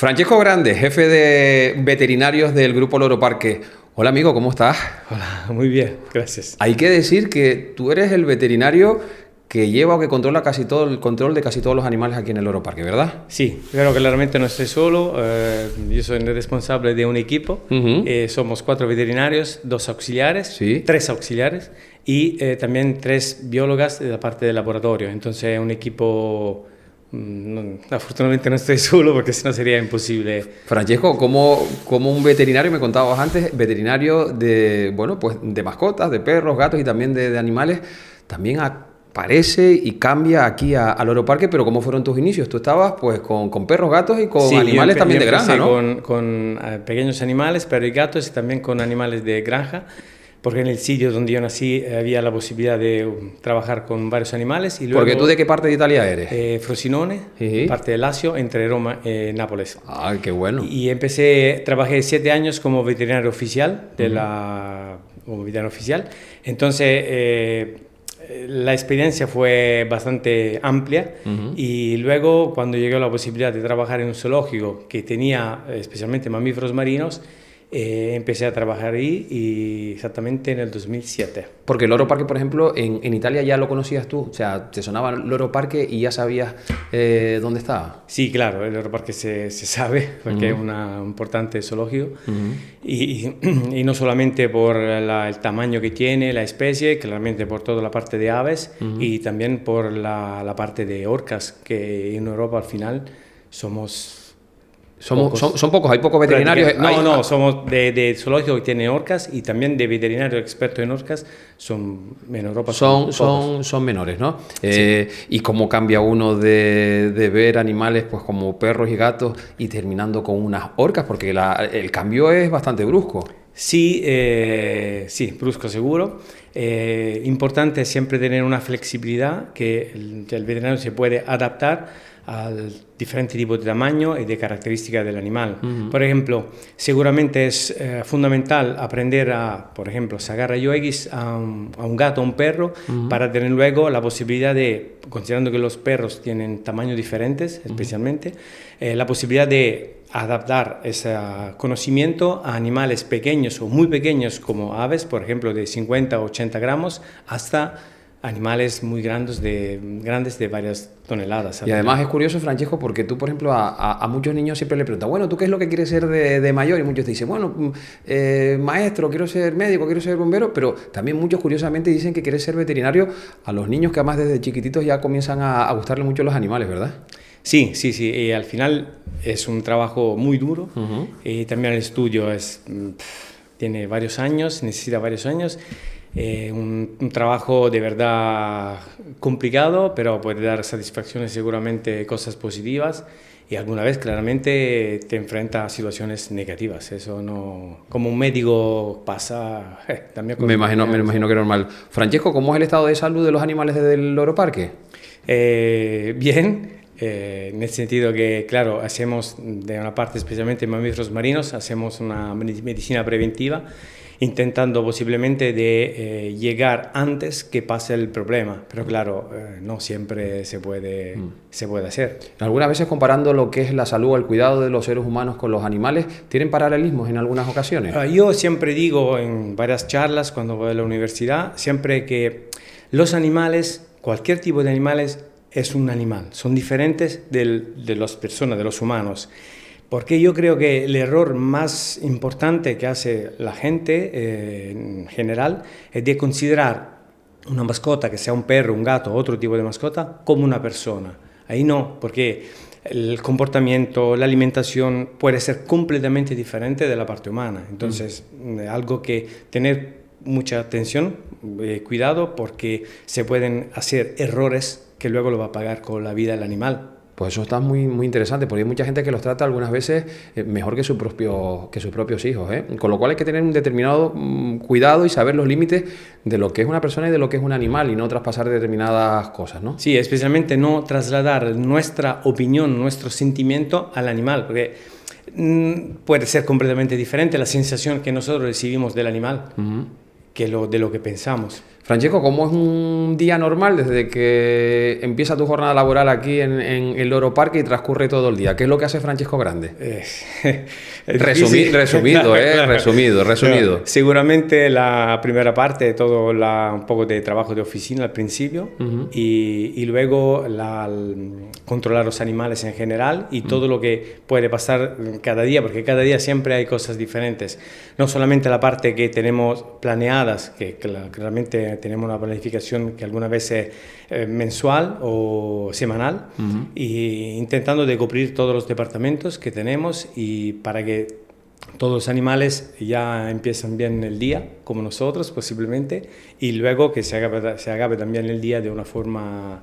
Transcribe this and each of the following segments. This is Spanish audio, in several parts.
Francesco Grande, jefe de veterinarios del Grupo Loro Parque. Hola amigo, ¿cómo estás? Hola, muy bien, gracias. Hay que decir que tú eres el veterinario que lleva o que controla casi todo el control de casi todos los animales aquí en el Loro Parque, ¿verdad? Sí, pero claramente no estoy solo, yo soy el responsable de un equipo, somos 4 veterinarios, 2 auxiliares, Sí. 3 auxiliares y también 3 biólogas de la parte del laboratorio, entonces es un equipo, afortunadamente no estoy solo porque si no sería imposible. Francesco, como un veterinario, me contabas antes, veterinario de, bueno, pues de mascotas, de perros, gatos y también de animales, también aparece y cambia aquí a Loro Parque, pero ¿cómo fueron tus inicios? Tú estabas pues con perros, gatos y con Sí, animales también de granja, ¿no? con pequeños animales, perros y gatos y también con animales de granja, porque en el sitio donde yo nací había la posibilidad de trabajar con varios animales. Y luego, Porque tú, ¿de qué parte de Italia eres? Frosinone, Sí. parte de Lazio, entre Roma y Nápoles. Ah, qué bueno. Y trabajé 7 años como veterinario oficial, como veterinario oficial. Entonces, la experiencia fue bastante amplia y luego cuando llegó la posibilidad de trabajar en un zoológico que tenía especialmente mamíferos marinos, empecé a trabajar ahí y exactamente en el 2007. Porque el Loro Parque, por ejemplo, en Italia ya lo conocías tú, o sea, te sonaba Loro Parque y ya sabías dónde estaba. Sí, claro, el Loro Parque se sabe porque es un importante zoológico y no solamente por el tamaño que tiene, la especie, claramente por toda la parte de aves y también por la parte de orcas, que en Europa al final somos... Son pocos, hay pocos veterinarios. No, somos de zoológico que tiene orcas y también de veterinarios expertos en orcas, en Europa son menores, ¿no? Sí. Y cómo cambia uno de ver animales pues como perros y gatos y terminando con unas orcas, porque el cambio es bastante brusco. Sí, sí, brusco seguro. Importante es siempre tener una flexibilidad, que el veterinario se puede adaptar al diferente tipo de tamaño y de características del animal. Por ejemplo, seguramente es fundamental aprender por ejemplo, sacar rayos X a un gato o un perro para tener luego la posibilidad de, considerando que los perros tienen tamaños diferentes, especialmente, la posibilidad de adaptar ese conocimiento a animales pequeños o muy pequeños como aves, por ejemplo, de 50 o 80 gramos, hasta animales muy grandes de varias toneladas. Y además es curioso, Francesco, porque tú, por ejemplo, a muchos niños siempre le preguntas, bueno, ¿tú qué es lo que quieres ser de mayor? Y muchos te dicen, bueno, maestro, quiero ser médico, quiero ser bombero, pero también muchos curiosamente dicen que quieren ser veterinario a los niños que además desde chiquititos ya comienzan a gustarle mucho los animales, ¿verdad? Sí, y al final es un trabajo muy duro y también el estudio tiene varios años, necesita varios años. Un trabajo de verdad complicado, pero puede dar satisfacciones, seguramente cosas positivas, y alguna vez claramente te enfrenta a situaciones negativas. Eso no, como un médico pasa también. Me imagino que es normal. Francesco, ¿cómo es el estado de salud de los animales desde el Loro Parque? Bien. En el sentido que, claro, hacemos de una parte, especialmente en mamíferos marinos, hacemos una medicina preventiva, intentando posiblemente de llegar antes que pase el problema, pero claro, no siempre se puede hacer. Algunas veces comparando lo que es la salud o el cuidado de los seres humanos con los animales, ¿tienen paralelismos en algunas ocasiones? Yo siempre digo en varias charlas cuando voy a la universidad, siempre que los animales, cualquier tipo de animales, es un animal, son diferentes de las personas, de los humanos. Porque yo creo que el error más importante que hace la gente en general es de considerar una mascota, que sea un perro, un gato, otro tipo de mascota, como una persona. Ahí no, porque el comportamiento, la alimentación puede ser completamente diferente de la parte humana. Entonces, algo que tener mucha atención, cuidado, porque se pueden hacer errores que luego lo va a pagar con la vida del animal. Pues eso está muy, muy interesante, porque hay mucha gente que los trata algunas veces mejor que sus propios hijos, ¿eh? Con lo cual hay que tener un determinado cuidado y saber los límites de lo que es una persona y de lo que es un animal y no traspasar determinadas cosas, ¿no? Sí, especialmente no trasladar nuestra opinión, nuestro sentimiento al animal, porque puede ser completamente diferente la sensación que nosotros recibimos del animal que de lo que pensamos. Francesco, ¿cómo es un día normal desde que empieza tu jornada laboral aquí en el Loro Parque y transcurre todo el día? ¿Qué es lo que hace Francesco Grande? Resumido, claro. Resumido. No, seguramente la primera parte, todo un poco de trabajo de oficina al principio y luego controlar los animales en general y todo lo que puede pasar cada día, porque cada día siempre hay cosas diferentes. No solamente la parte que tenemos planeadas, que claramente tenemos una planificación que alguna vez es mensual o semanal, y intentando de cubrir todos los departamentos que tenemos y para que todos los animales ya empiezan bien el día, como nosotros posiblemente, y luego que se acabe también el día de una forma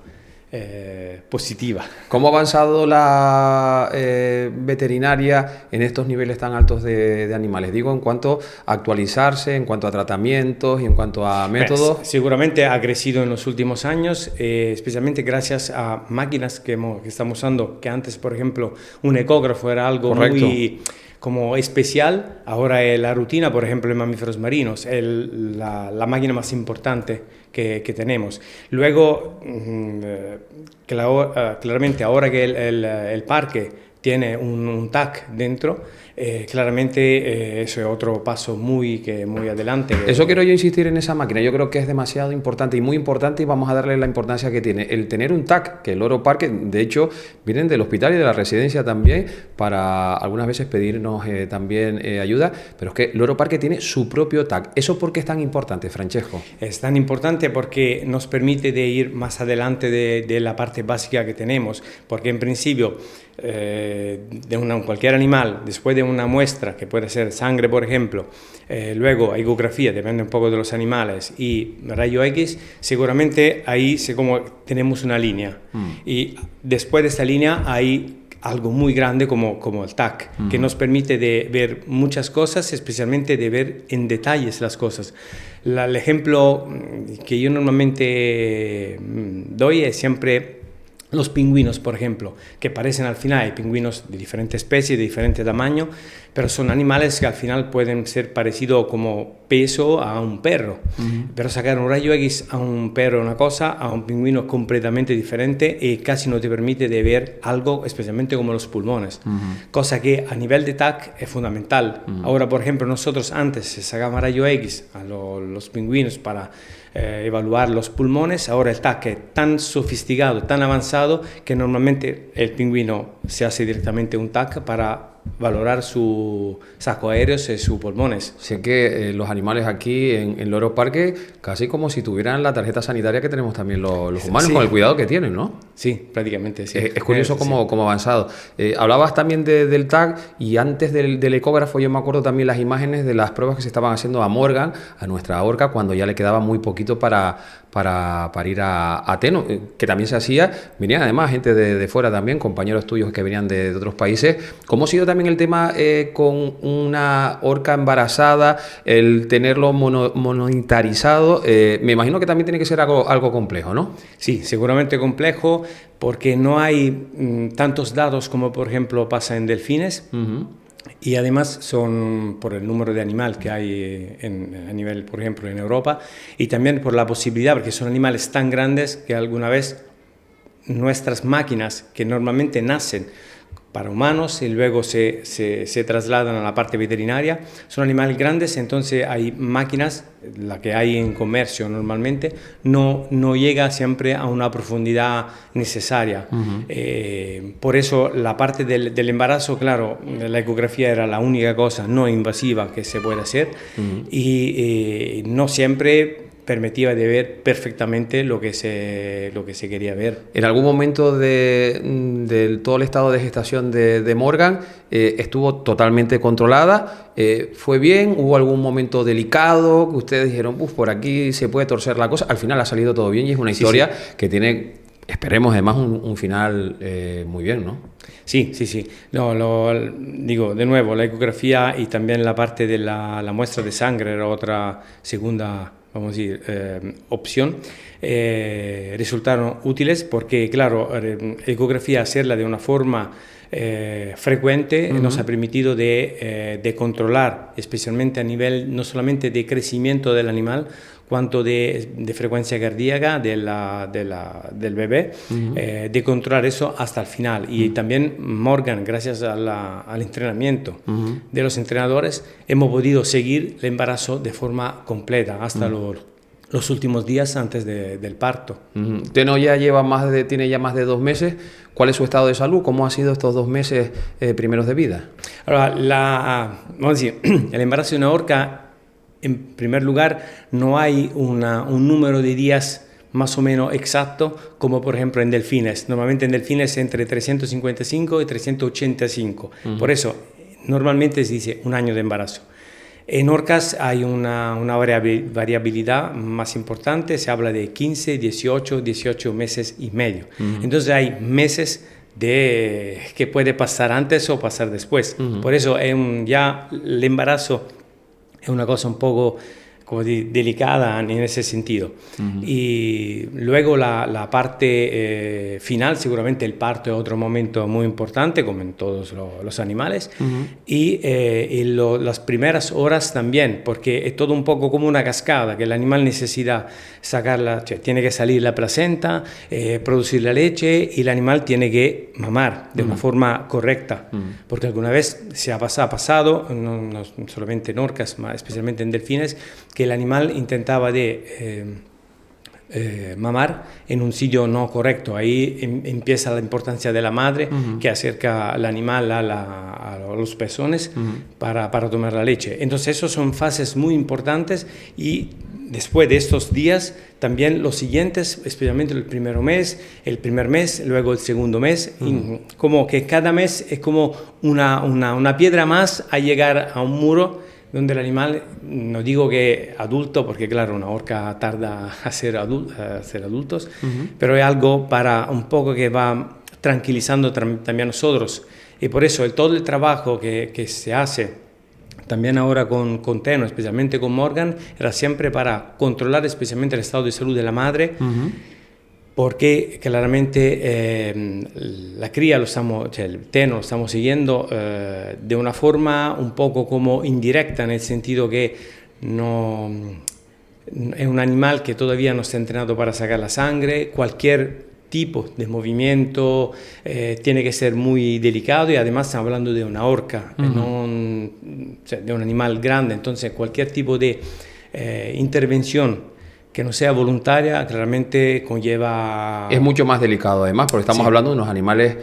positiva. ¿Cómo ha avanzado la veterinaria en estos niveles tan altos de animales? Digo, en cuanto a actualizarse, en cuanto a tratamientos y en cuanto a métodos. Seguramente ha crecido en los últimos años, especialmente gracias a máquinas que estamos usando, que antes, por ejemplo, un ecógrafo era algo Correcto. muy como especial. Ahora la rutina, por ejemplo, en mamíferos marinos, es la máquina más importante que tenemos. Luego, claramente, ahora que el parque tiene un TAC dentro, claramente eso es otro paso muy adelante. Eso quiero yo insistir en esa máquina. Yo creo que es demasiado importante y muy importante, y vamos a darle la importancia que tiene. El tener un TAC, que el Loro Parque, de hecho, vienen del hospital y de la residencia también para algunas veces pedirnos también ayuda, pero es que el Loro Parque tiene su propio TAC. ¿Eso por qué es tan importante, Francesco? Es tan importante porque nos permite de ir más adelante de la parte básica que tenemos, porque en principio cualquier animal, después de una muestra, que puede ser sangre, por ejemplo, luego ecografía, depende un poco de los animales, y rayo X, seguramente ahí como tenemos una línea. Y después de esta línea hay algo muy grande como el TAC, que nos permite de ver muchas cosas, especialmente de ver en detalles las cosas. El ejemplo que yo normalmente doy es siempre los pingüinos, por ejemplo, que parecen al final, hay pingüinos de diferentes especies, de diferente tamaño, pero son animales que al final pueden ser parecidos como peso a un perro. Pero sacar un rayo X a un perro es una cosa, a un pingüino completamente diferente y casi no te permite de ver algo, especialmente como los pulmones. Cosa que a nivel de TAC es fundamental. Ahora, por ejemplo, nosotros antes se sacaba rayo X a los pingüinos para evaluar los pulmones. Ahora el TAC es tan sofisticado, tan avanzado, que normalmente el pingüino se hace directamente un TAC para valorar su saco aéreo y sus pulmones. Sé que los animales aquí en Loro Parque casi como si tuvieran la tarjeta sanitaria que tenemos también los humanos, sí, con el cuidado que tienen, ¿no? Sí, prácticamente sí. Es curioso cómo avanzado. Hablabas también del TAC, y antes del ecógrafo yo me acuerdo también las imágenes de las pruebas que se estaban haciendo a Morgan, a nuestra orca, cuando ya le quedaba muy poquito para ir a Teno, que también se hacía. Venían además gente de fuera también, compañeros tuyos que venían de otros países. ¿Cómo ha sido también el tema con una orca embarazada, el tenerlo monitorizado? Me imagino que también tiene que ser algo complejo, ¿no? Sí, seguramente complejo, porque no hay tantos datos como por ejemplo pasa en delfines. Y además son por el número de animal que hay a nivel, por ejemplo, en Europa, y también por la posibilidad, porque son animales tan grandes que alguna vez nuestras máquinas, que normalmente nacen para humanos y luego se trasladan a la parte veterinaria, son animales grandes, entonces hay máquinas, la que hay en comercio normalmente, no llega siempre a una profundidad necesaria. Por eso la parte del embarazo, claro, la ecografía era la única cosa no invasiva que se puede hacer, y no siempre permitía de ver perfectamente lo que se quería ver. En algún momento de todo el estado de gestación de Morgan estuvo totalmente controlada. ¿Fue bien? ¿Hubo algún momento delicado que ustedes dijeron, por aquí se puede torcer la cosa? Al final ha salido todo bien y es una historia que tiene, esperemos además, un final muy bien, ¿no? Sí. No, digo, de nuevo, la ecografía y también la parte de la muestra de sangre era otra segunda, vamos a decir, opción. Resultaron útiles porque, claro, ecografía hacerla de una forma frecuente nos ha permitido de controlar, especialmente a nivel no solamente de crecimiento del animal, cuanto de frecuencia cardíaca del bebé, de controlar eso hasta el final. Y también Morgan, gracias al entrenamiento de los entrenadores, hemos podido seguir el embarazo de forma completa hasta los últimos días antes del parto. Teno ya tiene ya más de 2 meses. ¿Cuál es su estado de salud? ¿Cómo ha sido estos 2 meses primeros de vida? Ahora, vamos a decir, el embarazo de una orca, en primer lugar, no hay un número de días más o menos exacto, como por ejemplo en delfines. Normalmente en delfines entre 355 y 385. Por eso, normalmente se dice 1 año de embarazo. En orcas hay una variabilidad más importante, se habla de 15, 18 meses y medio. Entonces hay meses que puede pasar antes o pasar después. Por eso ya el embarazo es una cosa un poco como delicada en ese sentido. Y luego la parte final, seguramente el parto es otro momento muy importante, como en todos los animales, y las primeras horas también, porque es todo un poco como una cascada, que el animal necesita sacarla, tiene que salir la placenta, producir la leche, y el animal tiene que mamar de una forma correcta, porque alguna vez se ha pasado, no solamente en orcas, especialmente en delfines, que el animal intentaba mamar en un sitio no correcto. Ahí empieza la importancia de la madre, que acerca al animal a los pezones para tomar la leche. Entonces, esas son fases muy importantes, y después de estos días, también los siguientes, especialmente el primer mes, luego el segundo mes, y como que cada mes es como una piedra más a llegar a un muro donde el animal, no digo que adulto, porque claro, una orca tarda a ser adultos, pero es algo para un poco que va tranquilizando también a nosotros. Y por eso todo el trabajo que se hace, también ahora con Teno, especialmente con Morgan, era siempre para controlar especialmente el estado de salud de la madre, porque claramente la cría el Teno lo estamos siguiendo de una forma un poco como indirecta, en el sentido que no es un animal que todavía no está entrenado para sacar la sangre. Cualquier tipo de movimiento tiene que ser muy delicado, y además estamos hablando de una orca, de un animal grande. Entonces cualquier tipo de intervención que no sea voluntaria, claramente conlleva... Es mucho más delicado además, porque estamos hablando de unos animales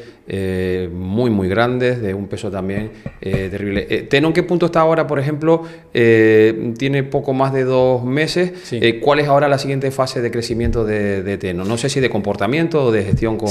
muy, muy grandes, de un peso también terrible. Teno, ¿en qué punto está ahora, por ejemplo? Tiene poco más de 2 meses. ¿Cuál es ahora la siguiente fase de crecimiento de Teno? No sé si de comportamiento o de gestión con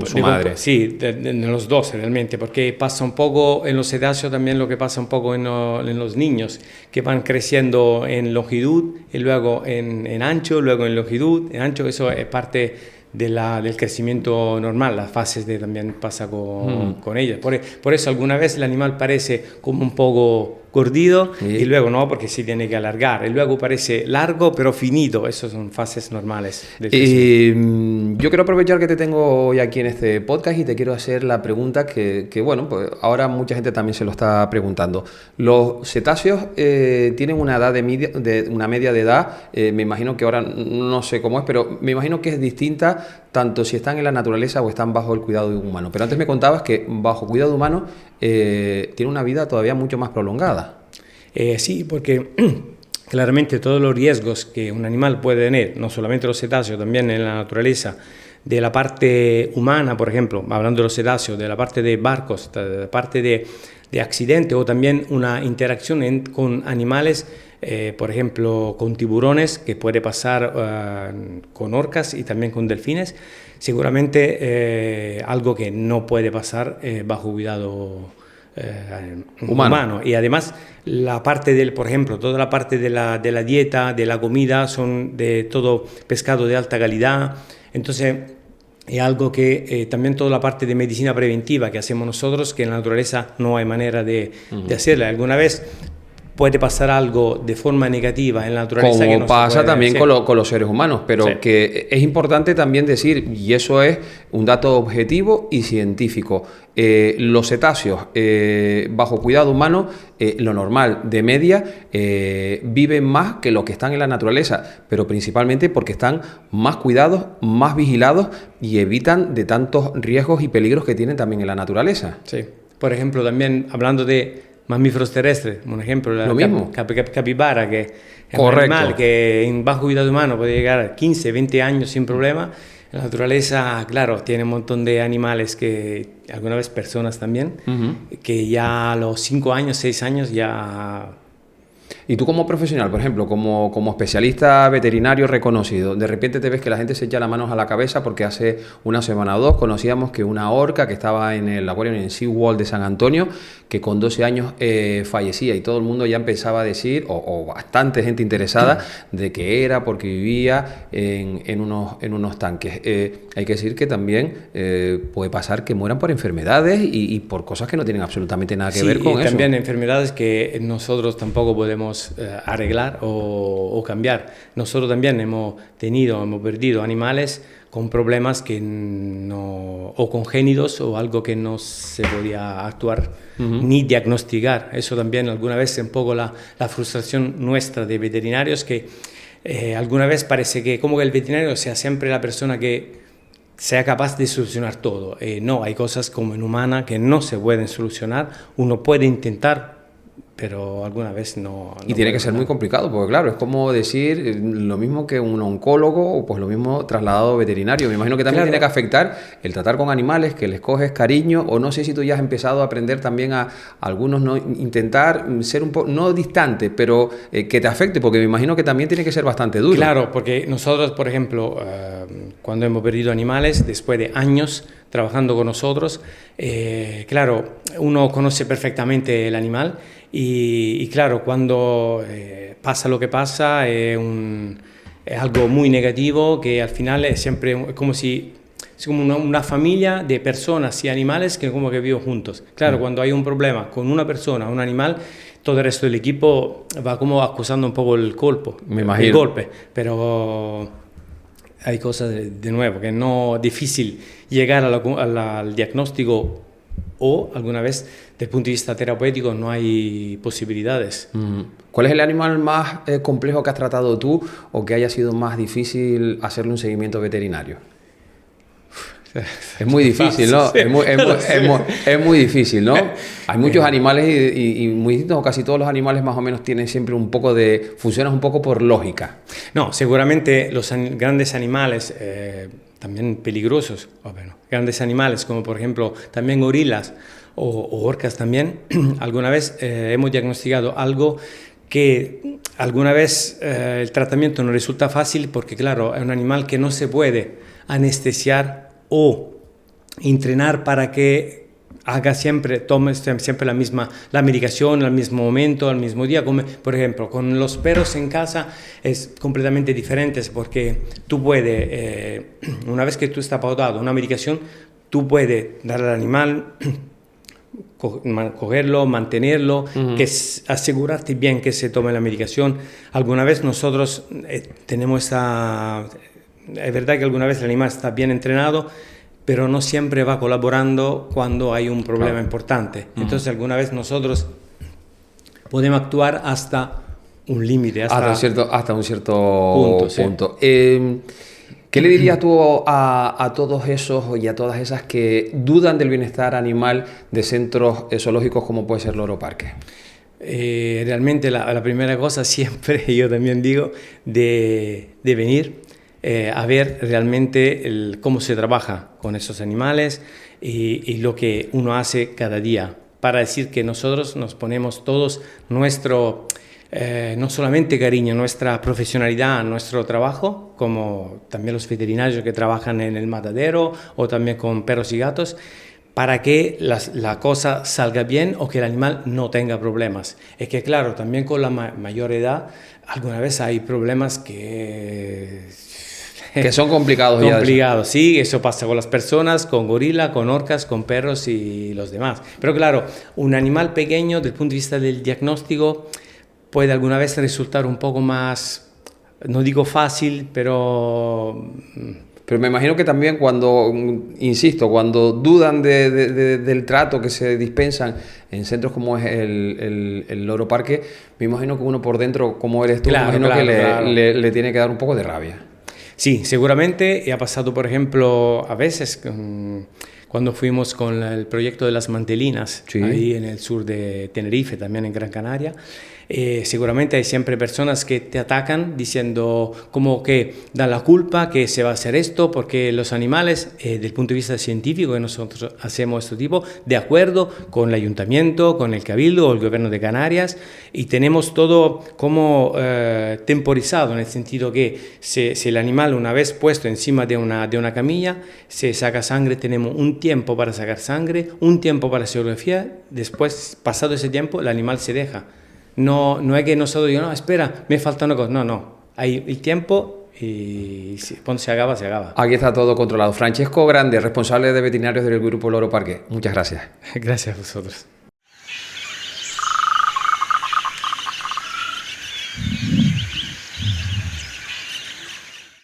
su madre. Sí, de los dos realmente, porque pasa un poco en los cetáceos también lo que pasa un poco en los niños, que van creciendo en longitud y luego en ancho, luego en longitud, en ancho. Eso es parte del crecimiento normal. Las fases también pasa con ellas. Por eso alguna vez el animal parece como un poco gordito, y luego no, porque se tiene que alargar, y luego parece largo pero finito. Esas son fases normales del crecimiento. Yo quiero aprovechar que te tengo hoy aquí en este podcast y te quiero hacer la pregunta que bueno, pues ahora mucha gente también se lo está preguntando. Los cetáceos tienen una edad una media de edad, me imagino que ahora no sé cómo es, pero me imagino que es distinta tanto si están en la naturaleza o están bajo el cuidado humano. Pero antes me contabas que bajo cuidado humano tiene una vida todavía mucho más prolongada. Sí, porque claramente todos los riesgos que un animal puede tener, no solamente los cetáceos, también en la naturaleza, de la parte humana, por ejemplo, hablando de los cetáceos, de la parte de barcos, de la parte de accidente, o también una interacción con animales, por ejemplo, con tiburones, que puede pasar con orcas y también con delfines, seguramente algo que no puede pasar bajo cuidado humano. Y además la parte por ejemplo, toda la parte de la dieta, de la comida, son de todo pescado de alta calidad. Entonces es algo que también toda la parte de medicina preventiva que hacemos nosotros, que en la naturaleza no hay manera de hacerla. Alguna vez puede pasar algo de forma negativa en la naturaleza. Como que no pasa también sí. con los seres humanos, pero Sí. que es importante también decir, y eso es un dato objetivo y científico, los cetáceos bajo cuidado humano, lo normal de media, viven más que los que están en la naturaleza, pero principalmente porque están más cuidados, más vigilados y evitan de tantos riesgos y peligros que tienen también en la naturaleza. Sí. Por ejemplo, también hablando de mamíferos terrestres, un ejemplo, la Lo mismo. capibara, que es un Correcto. animal que en bajo cuidado humano puede llegar a 15, 20 años sin problema. En la naturaleza, claro, tiene un montón de animales que, alguna vez personas también, que ya a los 5 años, 6 años ya... Y tú como profesional, por ejemplo, como especialista veterinario reconocido, de repente te ves que la gente se echa las manos a la cabeza porque hace una semana o dos conocíamos que una orca que estaba en el acuario en SeaWorld de San Antonio, que con 12 años fallecía y todo el mundo ya empezaba a decir, o bastante gente interesada, de que era porque vivía en unos tanques. Hay que decir que también puede pasar que mueran por enfermedades y por cosas que no tienen absolutamente nada que ver con y eso. también enfermedades que nosotros tampoco podemos arreglar o cambiar. Nosotros también hemos perdido animales con problemas que no, o congénitos o algo que no se podía actuar ni diagnosticar. Eso también alguna vez es un poco la frustración nuestra de veterinarios, que alguna vez parece que como que el veterinario sea siempre la persona que sea capaz de solucionar todo. No, hay cosas como en humana que no se pueden solucionar. Uno puede intentar, pero alguna vez no. Y tiene que ser muy complicado, porque claro, es como decir lo mismo que un oncólogo o pues lo mismo trasladado veterinario. Me imagino que también tiene que afectar el tratar con animales, que les coges cariño, o no sé si tú ya has empezado a aprender también a algunos no intentar ser un poco, no distante, pero que te afecte, porque me imagino que también tiene que ser bastante duro. Claro, porque nosotros, por ejemplo, cuando hemos perdido animales, después de años trabajando con nosotros, claro, uno conoce perfectamente el animal y claro, cuando pasa lo que pasa es algo muy negativo, que al final es siempre como si es como una familia de personas y animales que como que viven juntos. Claro, cuando hay un problema con una persona, un animal, todo el resto del equipo va como acusando un poco el golpe, pero hay cosas de nuevo que no es difícil llegar al diagnóstico, o alguna vez desde el punto de vista terapéutico no hay posibilidades. ¿Cuál es el animal más complejo que has tratado tú o que haya sido más difícil hacerle un seguimiento veterinario? Es muy difícil, ¿no? Sí. Es muy difícil, ¿no? Hay muchos animales y muy distintos, casi todos los animales más o menos tienen siempre un poco de... funcionan un poco por lógica. No, seguramente los grandes animales, también peligrosos, bueno, grandes animales como por ejemplo también gorilas o orcas también, alguna vez hemos diagnosticado algo que alguna vez el tratamiento no resulta fácil porque claro, es un animal que no se puede anestesiar o entrenar para que tome siempre la medicación al mismo momento, al mismo día. Como, por ejemplo, con los perros en casa es completamente diferente porque tú puedes, una vez que tú estás pautado una medicación, tú puedes darle al animal, cogerlo, mantenerlo, asegurarte bien que se tome la medicación. Alguna vez nosotros tenemos esa... Es verdad que alguna vez el animal está bien entrenado, pero no siempre va colaborando cuando hay un problema importante. Entonces, alguna vez nosotros podemos actuar hasta un límite. Hasta un cierto punto. Sí. ¿Qué le dirías tú a todos esos y a todas esas que dudan del bienestar animal de centros zoológicos como puede ser Loro Parque? Realmente la primera cosa siempre, yo también digo, de venir a ver realmente cómo se trabaja con esos animales y lo que uno hace cada día, para decir que nosotros nos ponemos todos nuestro, no solamente cariño, nuestra profesionalidad, nuestro trabajo, como también los veterinarios que trabajan en el matadero o también con perros y gatos, para que la cosa salga bien o que el animal no tenga problemas. Es que claro, también con la mayor edad, alguna vez hay problemas que son complicados. Complicados, sí, eso pasa con las personas, con gorila, con orcas, con perros y los demás. Pero claro, un animal pequeño, desde el punto de vista del diagnóstico, puede alguna vez resultar un poco más, no digo fácil, pero... Pero me imagino que también cuando, insisto, cuando dudan del trato que se dispensan en centros como es el Loro Parque, me imagino que uno por dentro, como eres tú, Claro, me imagino claro, que claro. le tiene que dar un poco de rabia. Sí, seguramente. Y ha pasado, por ejemplo, a veces cuando fuimos con el proyecto de las mantelinas, Sí. ahí en el sur de Tenerife, también en Gran Canaria, seguramente hay siempre personas que te atacan diciendo como que dan la culpa, que se va a hacer esto, porque los animales, desde el punto de vista científico, que nosotros hacemos este tipo, de acuerdo con el ayuntamiento, con el cabildo o el gobierno de Canarias, y tenemos todo como temporizado, en el sentido que si el animal una vez puesto encima de una camilla, se saca sangre, tenemos un tiempo para sacar sangre, un tiempo para serografía, después, pasado ese tiempo, el animal se deja. No, no es que nosotros digamos, no, espera, me falta una cosa. No, no. Hay el tiempo y cuando se acaba, se acaba. Aquí está todo controlado. Francesco Grande, responsable de veterinarios del Grupo Loro Parque. Muchas gracias. Gracias a vosotros.